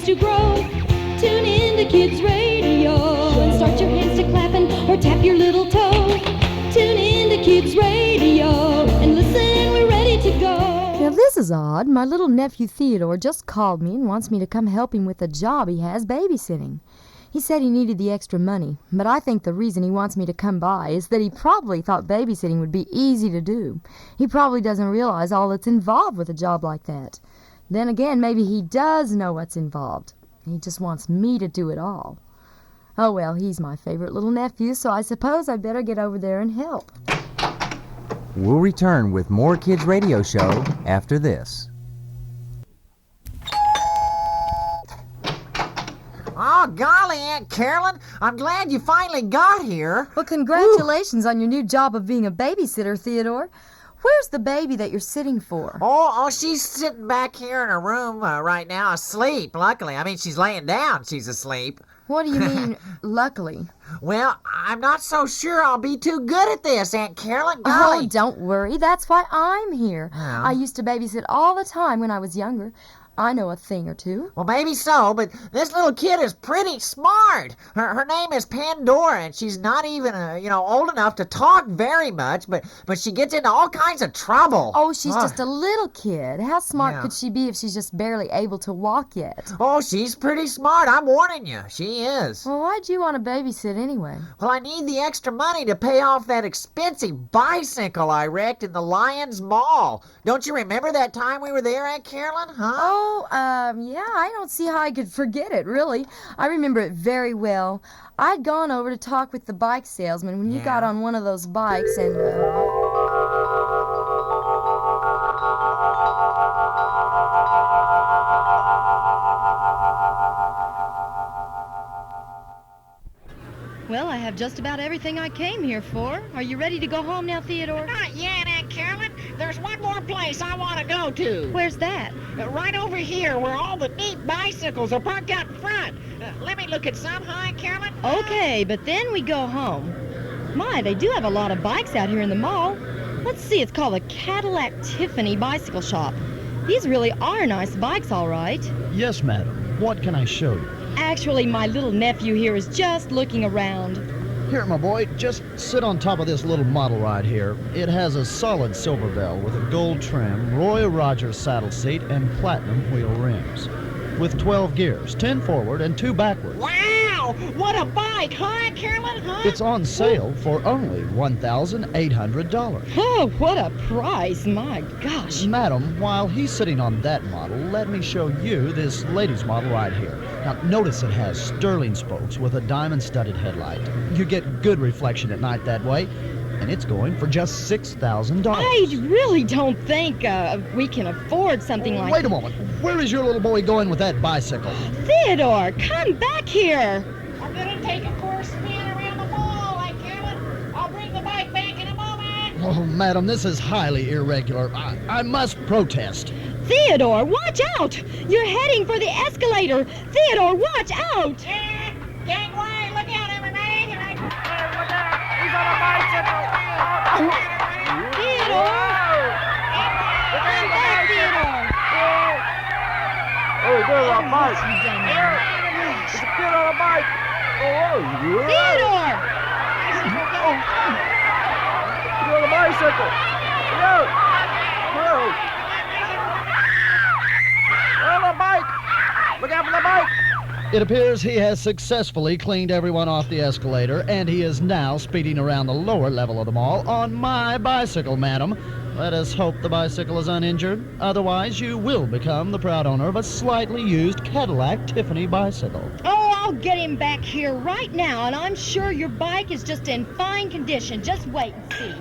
kids to grow. Tune in to Kids Radio and start your hands to clapping or tap your little toe. Tune in to Kids Radio and listen, we're ready to go. Now this is odd. My little nephew Theodore just called me and wants me to come help him with a job he has babysitting. He said he needed the extra money, but I think the reason he wants me to come by is that he probably thought babysitting would be easy to do. He probably doesn't realize all that's involved with a job like that. Then again, maybe he does know what's involved. He just wants me to do it all. Oh well, he's my favorite little nephew, so I suppose I better get over there and help. We'll return with more Kids Radio Show after this. Oh, golly, Aunt Carolyn, I'm glad you finally got here. Well, congratulations on your new job of being a babysitter, Theodore. Where's the baby that you're sitting for? Oh, she's sitting back here in her room right now asleep, luckily. I mean, she's laying down, she's asleep. What do you mean, luckily? Well, I'm not so sure I'll be too good at this, Aunt Carolyn. Golly. Oh, don't worry. That's why I'm here. Yeah. I used to babysit all the time when I was younger. I know a thing or two. Well, maybe so, but this little kid is pretty smart. Her name is Pandora, and she's not even, old enough to talk very much, but she gets into all kinds of trouble. Oh, she's just a little kid. How smart could she be if she's just barely able to walk yet? Oh, she's pretty smart, I'm warning you. She is. Well, why'd you want to babysit anyway? Well, I need the extra money to pay off that expensive bicycle I wrecked in the Lions Mall. Don't you remember that time we were there, Aunt Carolyn, huh? Yeah, I don't see how I could forget it, really. I remember it very well. I'd gone over to talk with the bike salesman when you got on one of those bikes and, Well, I have just about everything I came here for. Are you ready to go home now, Theodore? Not yet, Aunt Carolyn. There's one more place I want to go to. Where's that? Right over here where all the neat bicycles are parked out in front. Let me look at some, huh, Aunt Carolyn? Okay, but then we go home. My, they do have a lot of bikes out here in the mall. Let's see, it's called the Cadillac Tiffany bicycle shop. These really are nice bikes, all right. Yes, madam. What can I show you? Actually, my little nephew here is just looking around. Here, my boy, just sit on top of this little model right here. It has a solid silver bell with a gold trim, Roy Rogers saddle seat, and platinum wheel rims. With 12 gears, 10 forward and 2 backward. Wow! What a bike, huh, Aunt Carolyn, huh? It's on sale for only $1,800. Oh, what a price! My gosh. Madam, while he's sitting on that model, let me show you this lady's model right here. Now, notice it has sterling spokes with a diamond-studded headlight. You get good reflection at night that way, and it's going for just $6,000. I really don't think we can afford something like that. Wait a moment. Where is your little boy going with that bicycle? Theodore, come back here. I'm going to take a course spin around the mall, Aunt Carolyn. I'll bring the bike back in a moment. Oh, madam, this is highly irregular. I must protest. Theodore, watch out! You're heading for the escalator. Theodore, watch out! Gangway, look out, everybody! Hey, look out! He's on a bicycle! Theodore! Come back, Theodore! Hey, there's a bike! There's a kid on a bike! Theodore! He's on a bicycle! Whoa! On the bike! Look out for the bike! It appears he has successfully cleaned everyone off the escalator, and he is now speeding around the lower level of the mall on my bicycle, madam. Let us hope the bicycle is uninjured. Otherwise, you will become the proud owner of a slightly used Cadillac Tiffany bicycle. Oh, I'll get him back here right now, and I'm sure your bike is just in fine condition. Just wait and see.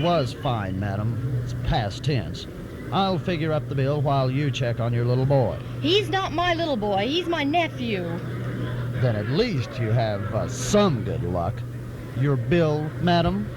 Was fine, madam. It's past tense. I'll figure up the bill while you check on your little boy. He's not my little boy. He's my nephew. Then at least you have some good luck. Your bill, madam?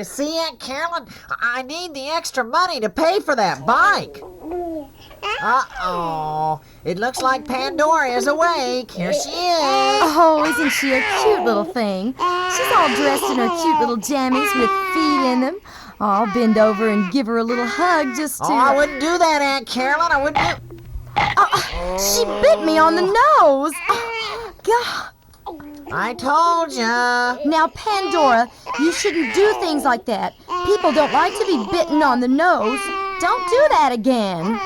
You see, Aunt Carolyn, I need the extra money to pay for that bike. Uh-oh. It looks like Pandora is awake. Here she is. Oh, isn't she a cute little thing? She's all dressed in her cute little jammies with feet in them. I'll bend over and give her a little hug just to... Oh, I wouldn't do that, Aunt Carolyn. I wouldn't do... She bit me on the nose. Oh, God. I told ya. Now, Pandora, you shouldn't do things like that. People don't like to be bitten on the nose. Don't do that again.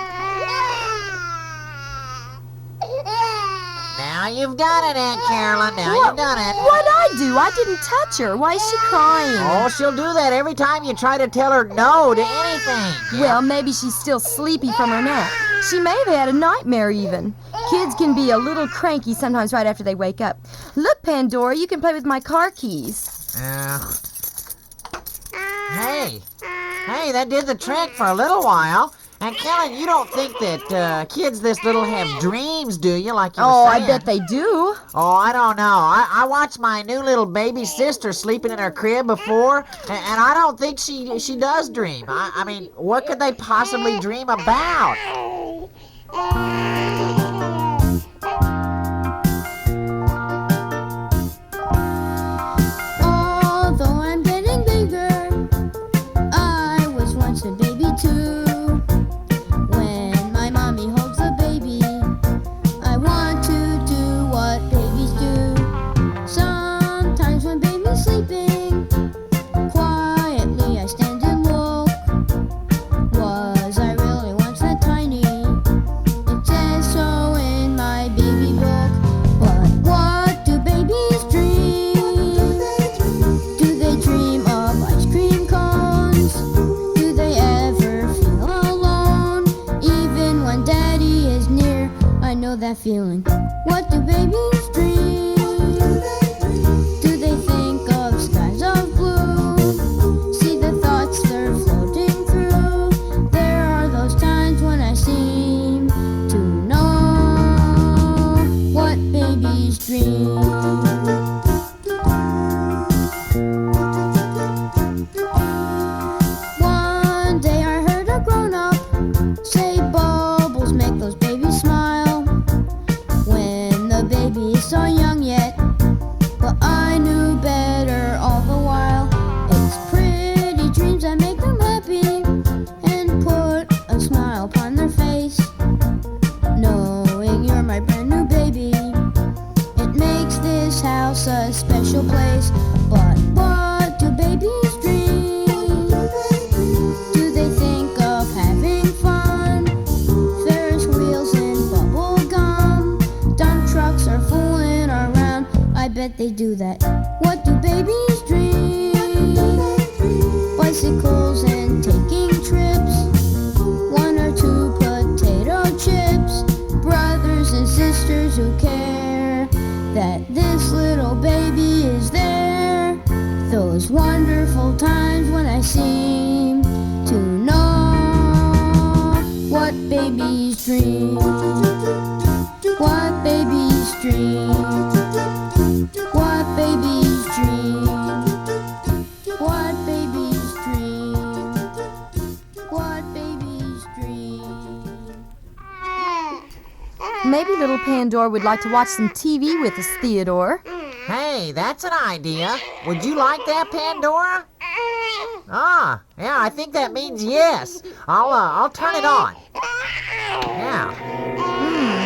Now you've done it, Aunt Carolyn. Now you've done it. What'd I do? I didn't touch her. Why is she crying? Oh, she'll do that every time you try to tell her no to anything. Well, maybe she's still sleepy from her nap. She may have had a nightmare even. Kids can be a little cranky sometimes right after they wake up. Look, Pandora, you can play with my car keys. Hey, that did the trick for a little while. And Kelly, you don't think that kids this little have dreams, do you? Like you were Oh, saying? I bet they do. Oh, I don't know. I watched my new little baby sister sleeping in her crib before, and I don't think she does dream. I mean, what could they possibly dream about? Although I'm getting bigger, I was once a baby too. When my mommy holds a baby, I want to do what babies do. Sometimes when baby's sleeping, quietly I stand and look. Was I really once that tiny? It says so in my baby book. But what do babies dream? Do they dream of ice cream cones? Do they ever feel alone? Even when daddy is near, I know that feeling. What do babies dream? Do they think of skies of blue? See the thoughts they're floating through. There are those times when I seem to know what babies dream. One day I heard a grown-up say bubbles make those babies smile. When the baby is so young yet, but I knew better all the while. It's pretty dreams that make them happy and put a smile upon their face. Knowing you're my brand new baby, it makes this house a special place. But what do babies dream? Do they think of having fun? Ferris wheels and bubble gum. Dump trucks are fooling around. I bet they do that. What do babies dream? Bicycles and taking trips. 1 or 2 potato chips. Brothers and sisters who care that this little baby is there. Those wonderful times when I seem to know what babies dream. What babies dream. What babies dream. What babies dream. What babies dream. Maybe little Pandora would like to watch some TV with us, Theodore. Hey, that's an idea. Would you like that, Pandora? Ah, yeah, I think that means yes. I'll turn it on. Yeah.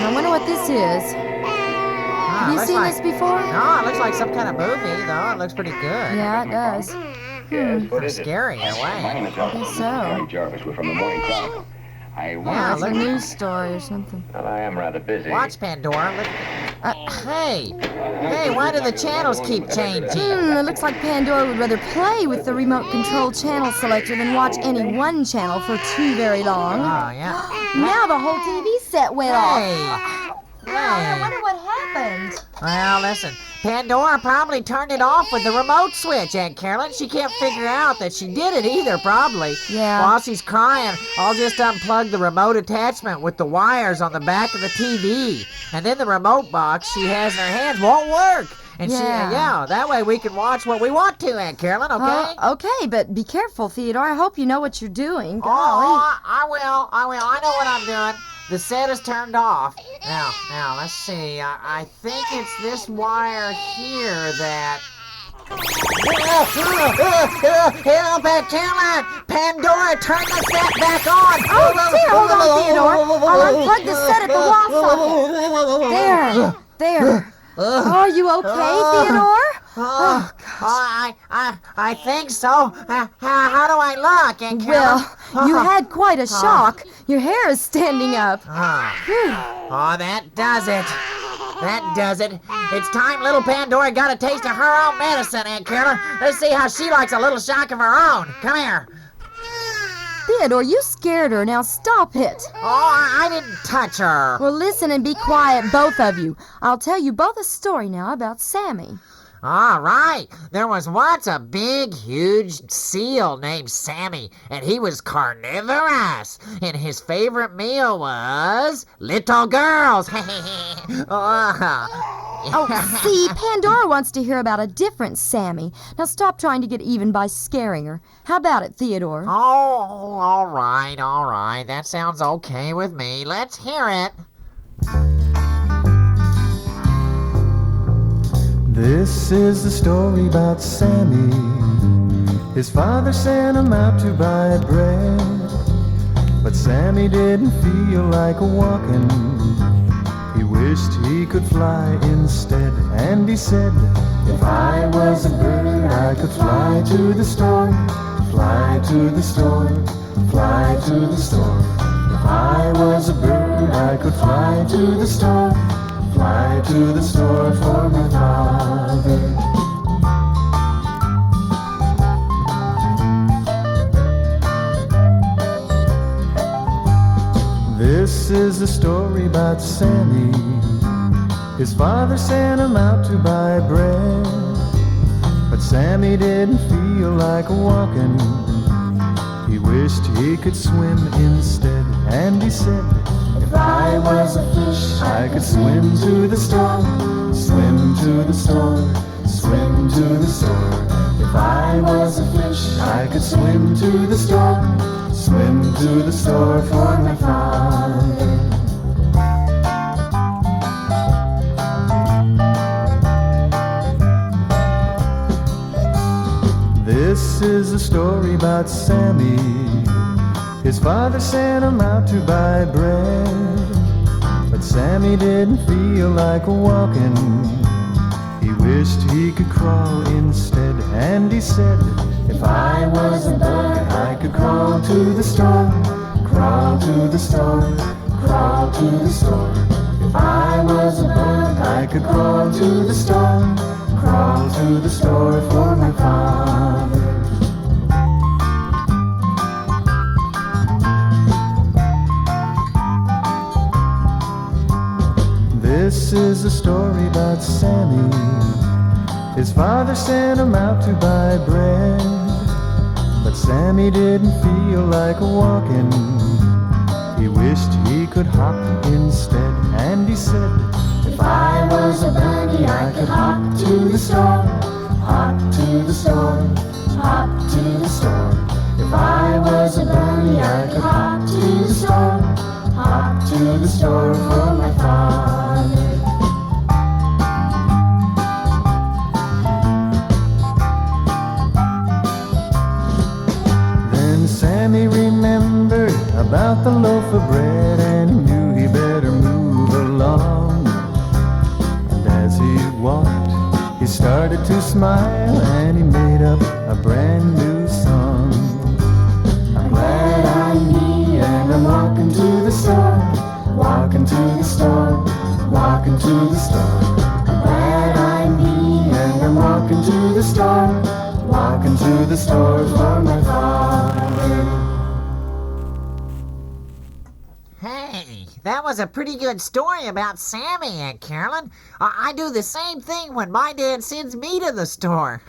I wonder what this is. Ah, Have you looks seen like- this before? No, it looks like some kind of movie, though. It looks pretty good. Yeah, it does. Yes, what is it? Scary in a My way. name is Robert. Guess so. Frank Jarvis. We're from the Morning Chronicle. I Yeah, want It's a look- news story or something. Well, I am rather busy. Watch, Pandora. Look. Hey, why do the channels keep changing? It looks like Pandora would rather play with the remote control channel selector than watch any one channel for too very long. Oh, yeah. Now the whole TV set went off. Hey. I wonder what happened. Well, listen, Pandora probably turned it off with the remote switch, Aunt Carolyn. She can't figure out that she did it either, probably. Yeah. While she's crying, I'll just unplug the remote attachment with the wires on the back of the TV. And then the remote box she has in her hands won't work. And Yeah. that way we can watch what we want to, Aunt Carolyn, okay? Okay, but be careful, Theodore. I hope you know what you're doing. Golly. I will. I know what I'm doing. The set is turned off. Now, let's see. I think it's this wire here that... Help, Aunt Carolyn! Pandora, turn the set back on! Oh, dear, hold on, Theodore. I'll unplug the set at the wall socket. There. Are you okay, Theodore? I think so. How do I look, Aunt Carolyn? Well, you had quite a shock. Your hair is standing up. Oh, that does it. That does it. It's time little Pandora got a taste of her own medicine, Aunt Carolyn. Let's see how she likes a little shock of her own. Come here. Theodore, you scared her. Now stop it. Oh, I didn't touch her. Well, listen and be quiet, both of you. I'll tell you both a story now about Sammy. All right. There was once a big, huge seal named Sammy, and he was carnivorous. And his favorite meal was little girls. Oh, see, Pandora wants to hear about a different Sammy. Now stop trying to get even by scaring her. How about it, Theodore? Oh, all right. That sounds okay with me. Let's hear it. This is the story about Sammy. His father sent him out to buy bread, but Sammy didn't feel like walking. He wished he could fly instead, and he said, if I was a bird, I could fly to the store, fly to the store, fly to the store. If I was a bird, I could fly to the store, fly to the store for my father. This is the story about Sammy. His father sent him out to buy bread, but Sammy didn't feel like walking. He wished he could swim instead, and he said, if I was a fish, I could swim to the store, swim to the store, swim to the store. If I was a fish, I could swim to the store, swim to the store for my father. This is a story about Sammy. His father sent him out to buy bread, but Sammy didn't feel like walking. He wished he could crawl instead, and he said, if I was a bird, I could crawl to the store, crawl to the store, crawl to the store. If I was a bird, I could crawl to the store, crawl to the store for my father. This is a story about Sammy. His father sent him out to buy bread, but Sammy didn't feel like walking. He wished he could hop instead, and he said, if I was a birdie, I could hop to the store, hop to the store, hop to the store. If I was a birdie, I could hop to the store, hop to the store for my father. Sammy remembered about the loaf of bread, and he knew he better move along. And as he walked, he started to smile, and he made up a brand new song. I'm glad I'm me, and I'm walking to the store, walking to the store, walking to the store. I'm glad I'm me, and I'm walking to the store, walking to the store for my father. Hey, that was a pretty good story about Sammy, Aunt Carolyn. I do the same thing when my dad sends me to the store.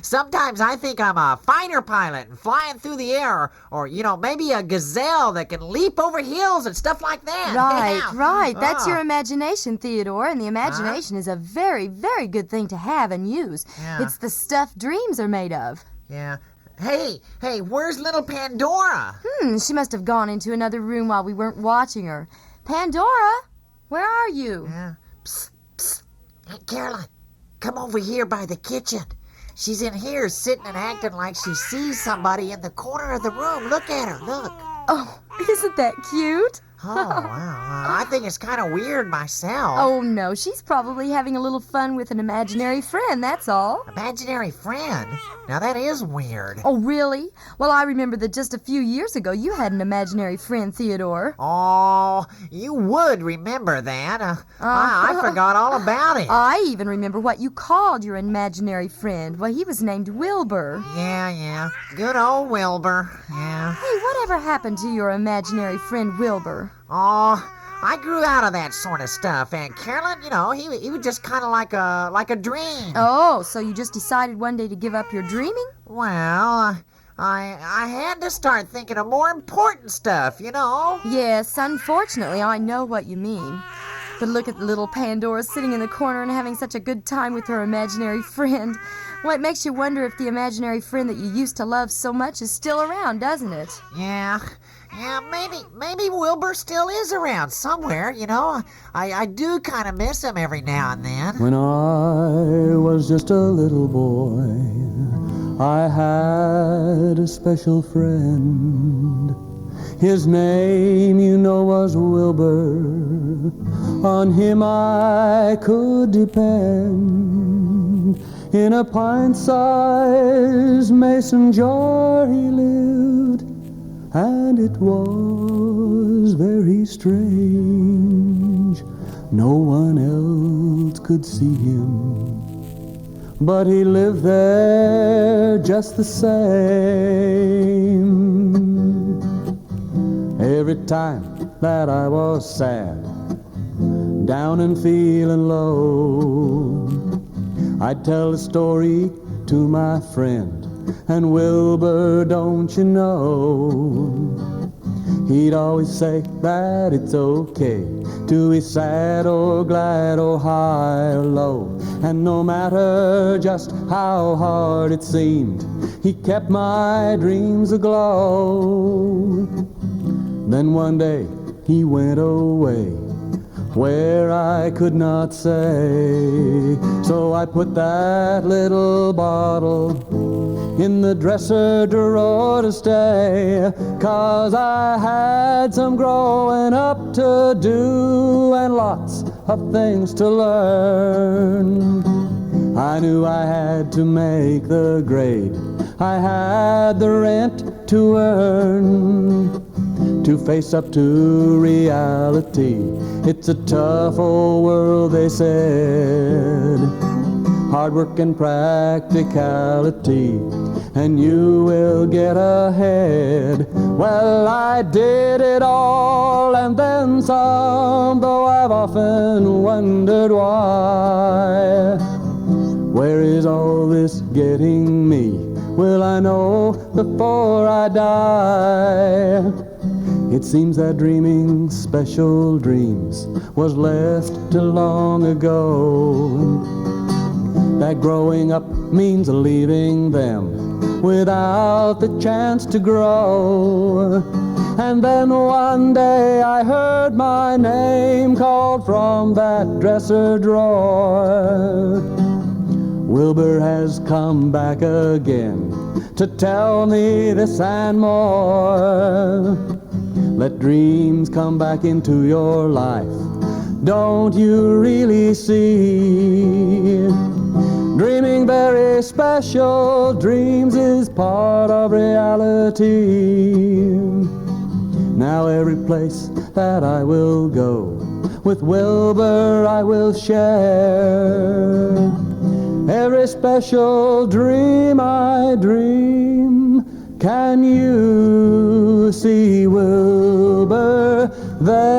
Sometimes I think I'm a fighter pilot and flying through the air, or maybe a gazelle that can leap over hills and stuff like that. Right. That's your Oh. imagination, Theodore, and the imagination is a very, very good thing to have and use. Yeah. It's the stuff dreams are made of. Yeah. Hey, where's little Pandora? She must have gone into another room while we weren't watching her. Pandora, where are you? Yeah. Psst, psst. Aunt Carolyn, come over here by the kitchen. She's in here sitting and acting like she sees somebody in the corner of the room. Look at her, look. Oh, isn't that cute? Oh, wow. I think it's kind of weird myself. Oh, no, she's probably having a little fun with an imaginary friend, that's all. Imaginary friend? Now that is weird. Oh, really? Well, I remember that just a few years ago you had an imaginary friend, Theodore. Oh, you would remember that. I forgot all about it. I even remember what you called your imaginary friend. Well, he was named Wilbur. Yeah. Good old Wilbur. Yeah. Hey, whatever happened to your imaginary friend Wilbur? Oh, I grew out of that sort of stuff. Aunt Carolyn, he was just kind of like a dream. Oh, so you just decided one day to give up your dreaming? Well, I had to start thinking of more important stuff, Yes, unfortunately, I know what you mean. But look at the little Pandora sitting in the corner and having such a good time with her imaginary friend. Well, it makes you wonder if the imaginary friend that you used to love so much is still around, doesn't it? Yeah, maybe Wilbur still is around somewhere, I do kind of miss him every now and then. When I was just a little boy, I had a special friend. His name, was Wilbur. On him I could depend. In a pint-sized mason jar he lived, and it was very strange. No one else could see him, but he lived there just the same. Every time that I was sad, down and feeling low, I'd tell a story to my friend, and Wilbur, don't you know, he'd always say that it's okay to be sad or glad or high or low, and no matter just how hard it seemed, he kept my dreams aglow. Then one day he went away, where I could not say. So I put that little bottle in the dresser drawer to stay, 'cause I had some growing up to do and lots of things to learn. I knew I had to make the grade, I had the rent to earn, to face up to reality. It's a tough old world, they said. Hard work and practicality, and you will get ahead. Well, I did it all and then some, though I've often wondered why. Where is all this getting me? Will I know before I die? It seems that dreaming special dreams was left too long ago, that growing up means leaving them without the chance to grow. And then one day I heard my name called from that dresser drawer. Wilbur has come back again to tell me this and more. Let dreams come back into your life. Don't you really see? Dreaming very special dreams is part of reality. Now every place that I will go, with Wilbur I will share. Every special dream I dream Can you see Wilbur there?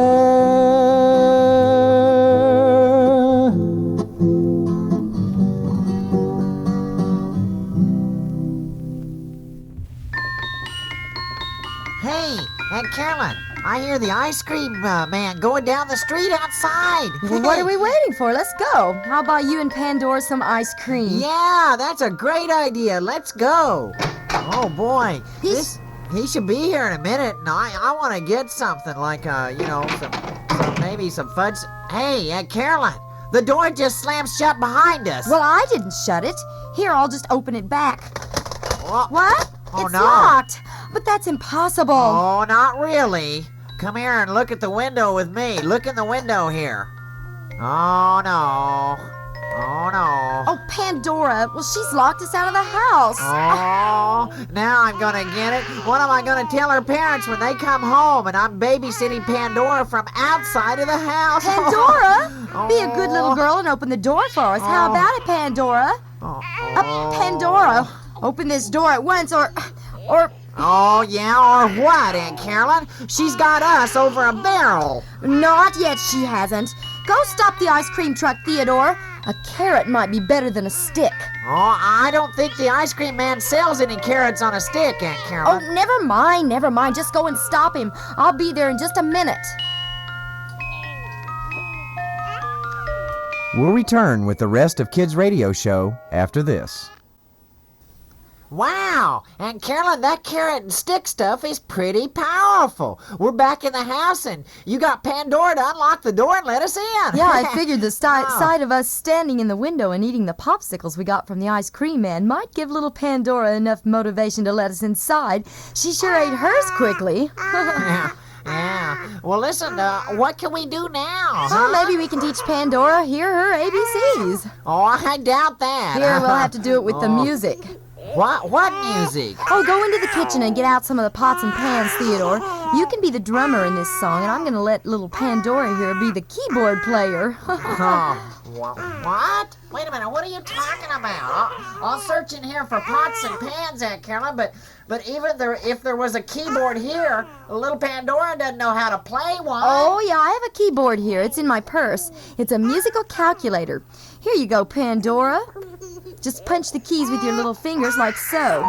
Hey, Aunt Carolyn, I hear the ice cream man going down the street outside. Well, what are we waiting for? Let's go. I'll buy you and Pandora some ice cream. Yeah, that's a great idea. Let's go. Oh boy, he should be here in a minute, and I want to get something like maybe some fudge. Hey, Aunt Carolyn, the door just slammed shut behind us. Well, I didn't shut it. Here, I'll just open it back. What? Oh, It's no. locked. But that's impossible. Oh, not really. Come here and look at the window with me. Look in the window here. Oh no. Oh no. Oh, Pandora. Well, she's locked us out of the house. Oh, now I'm gonna get it. What am I gonna tell her parents when they come home and I'm babysitting Pandora from outside of the house? Pandora, be a good little girl and open the door for us. How about it, Pandora? Pandora, open this door at once or... Oh, yeah, or what, Aunt Carolyn? She's got us over a barrel. Not yet, she hasn't. Go stop the ice cream truck, Theodore. A carrot might be better than a stick. Oh, I don't think the ice cream man sells any carrots on a stick, Aunt Carolyn. Oh, never mind. Just go and stop him. I'll be there in just a minute. We'll return with the rest of Kids Radio Show after this. Wow, Aunt Carolyn, that carrot and stick stuff is pretty powerful. We're back in the house, and you got Pandora to unlock the door and let us in. Yeah, I figured the sight of us standing in the window and eating the popsicles we got from the ice cream man might give little Pandora enough motivation to let us inside. She sure ate hers quickly. Yeah. Well, listen, what can we do now? Well, maybe we can teach Pandora here her ABCs. Oh, I doubt that. Here, we'll have to do it with the music. What music? Oh, go into the kitchen and get out some of the pots and pans, Theodore. You can be the drummer in this song, and I'm going to let little Pandora here be the keyboard player. What? Wait a minute, what are you talking about? I'll search in here for pots and pans, Aunt Carolyn, but even if there was a keyboard here, little Pandora doesn't know how to play one. Oh, yeah, I have a keyboard here. It's in my purse. It's a musical calculator. Here you go, Pandora. Just punch the keys with your little fingers like so.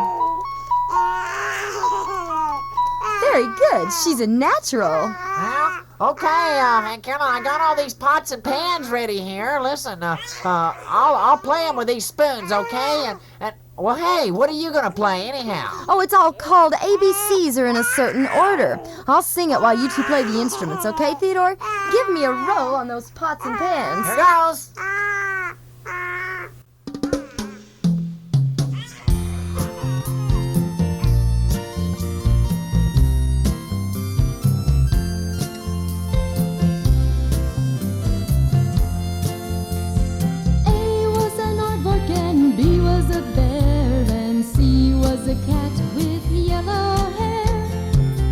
Very good. She's a natural. Well, okay, Aunt Carolyn, I got all these pots and pans ready here. Listen, I'll play them with these spoons, okay? And well, hey, what are you gonna play anyhow? Oh, it's all called ABCs are in a certain order. I'll sing it while you two play the instruments, okay, Theodore? Give me a roll on those pots and pans. Here goes. A cat with yellow hair.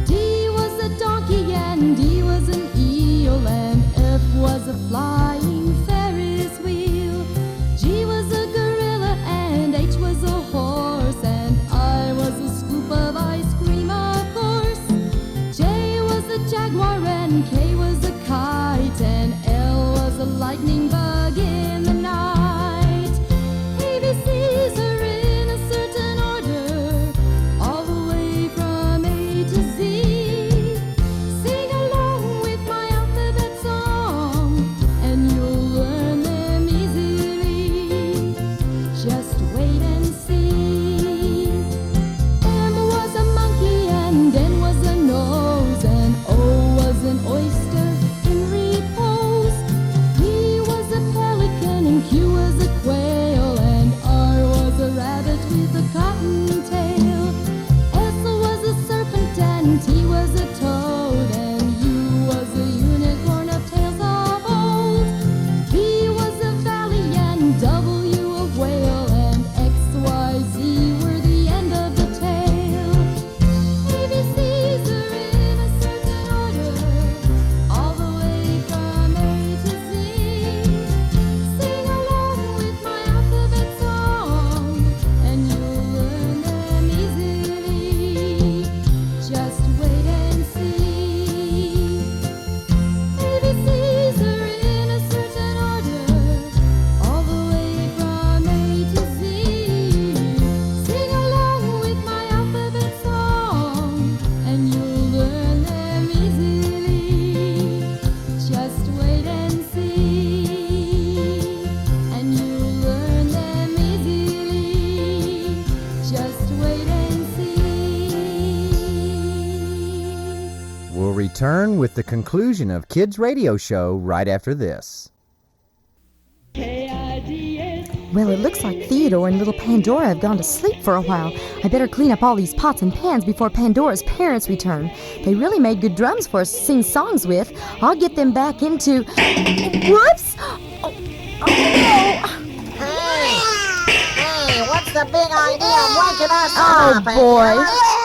D was a donkey and D was an eel, and F was a flying Ferris wheel. G was a gorilla and H was a horse, and I was a scoop of ice cream, of course. J was a jaguar and K was a kite, and L was a lightning bug in the night. ABCs are in a certain order, all the way from A to Z. Sing along We'll return with the conclusion of Kids Radio Show right after this. Well, it looks like Theodore and little Pandora have gone to sleep for a while. I better clean up all these pots and pans before Pandora's parents return. They really made good drums for us to sing songs with. I'll get them back into... Whoops! Oh, Hey, what's the big idea of waking us oh up? boy!